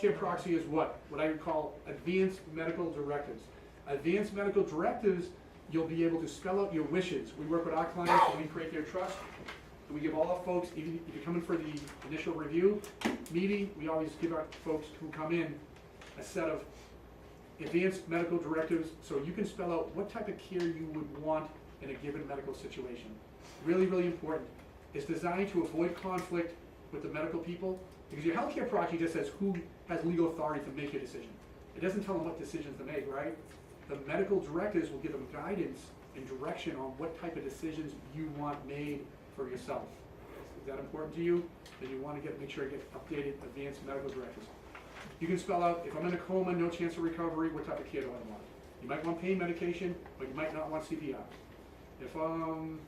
healthcare proxy is what? What I would call advanced medical directives. Advanced medical directives, you'll be able to spell out your wishes. We work with our clients and we create their trust. And we give all our folks, even if you're coming for the initial review meeting, we always give our folks who come in a set of advanced medical directives so you can spell out what type of care you would want in a given medical situation. Really, really important. It's designed to avoid conflict with the medical people, because your healthcare proxy just says who has legal authority to make a decision. It doesn't tell them what decisions to make, right? The medical directives will give them guidance and direction on what type of decisions you want made for yourself. Is that important to you? Then you want to make sure you get updated advanced medical directives. You can spell out, if I'm in a coma, no chance of recovery, what type of care do I want? You might want pain medication, but you might not want CPR. If I'm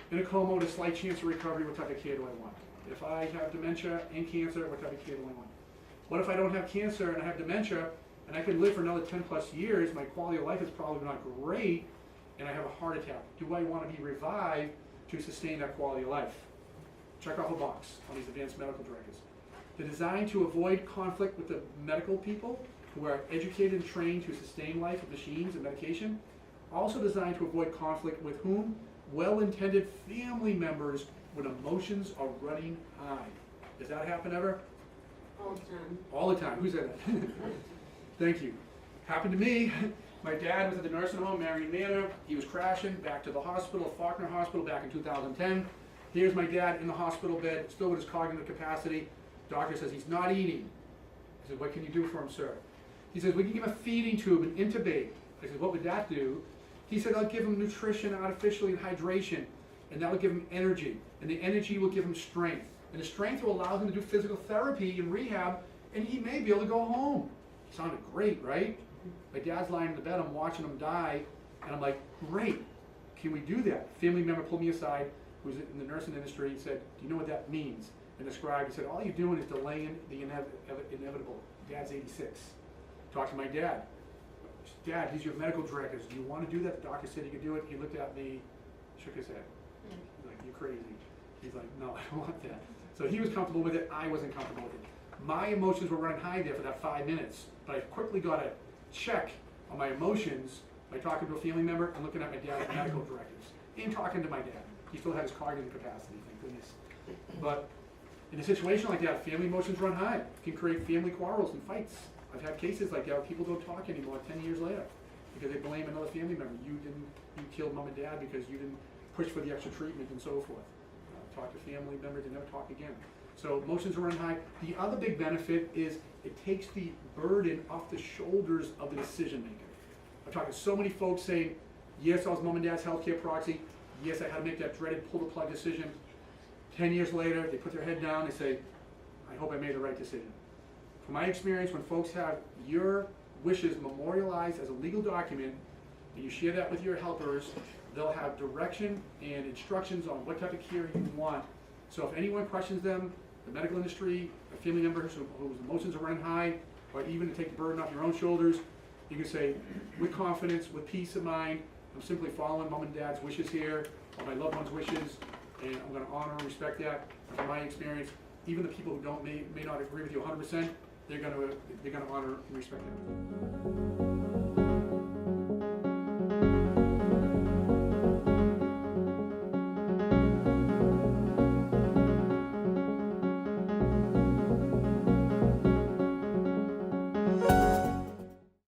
in a coma with a slight chance of recovery, what type of care do I want? If I have dementia and cancer, what type of care do I want? What if I don't have cancer and I have dementia and I can live for another 10 plus years, my quality of life is probably not great, and I have a heart attack? Do I want to be revived to sustain that quality of life? Check off a box on these advanced medical directives. They're designed to avoid conflict with the medical people who are educated and trained to sustain life with machines and medication. Also designed to avoid conflict with whom? Well-intended family members when emotions are running high. Does that happen ever? All the time. All the time. Who said that? Thank you. Happened to me. My dad was at the nursing home, Marion Manor. He was crashing back to the hospital, Faulkner Hospital, back in 2010. Here's my dad in the hospital bed, still with his cognitive capacity. Doctor says he's not eating. I said, what can you do for him, sir? He says, we can give him a feeding tube and intubate. I said, what would that do? He said, I'll give him nutrition artificially and hydration, and that will give him energy. And the energy will give him strength. And the strength will allow him to do physical therapy and rehab, and he may be able to go home. Sounded great, right? My dad's lying in the bed, I'm watching him die, and I'm like, great, can we do that? A family member pulled me aside, who was in the nursing industry, and said, do you know what that means? And described, he said, all you're doing is delaying the inevitable. Dad's 86. Talked to my dad. Dad, he's your medical director. Do you want to do that? The doctor said he could do it. He looked at me, shook his head. He's like, you're crazy. He's like, no, I don't want that. So he was comfortable with it. I wasn't comfortable with it. My emotions were running high there for that 5 minutes, but I quickly got a check on my emotions by talking to a family member and looking at my dad's medical directives and talking to my dad. He still had his cognitive capacity, thank goodness. But in a situation like that, family emotions run high. It can create family quarrels and fights. I've had cases like that where people don't talk anymore 10 years later because they blame another family member. You killed mom and dad because you didn't push for the extra treatment and so forth. Talk to family members and never talk again. So emotions are running high. The other big benefit is it takes the burden off the shoulders of the decision maker. I've talked to so many folks saying, yes, I was mom and dad's healthcare proxy. Yes, I had to make that dreaded pull the plug decision. 10 years later, they put their head down, they say, I hope I made the right decision. From my experience, when folks have your wishes memorialized as a legal document, and you share that with your helpers, they'll have direction and instructions on what type of care you want. So if anyone questions them, the medical industry, a family member whose emotions are running high, or even to take the burden off your own shoulders, you can say, with confidence, with peace of mind, I'm simply following mom and dad's wishes here, or my loved one's wishes, and I'm going to honor and respect that. From my experience, even the people who may not agree with you 100%, they're going to honor and respect that.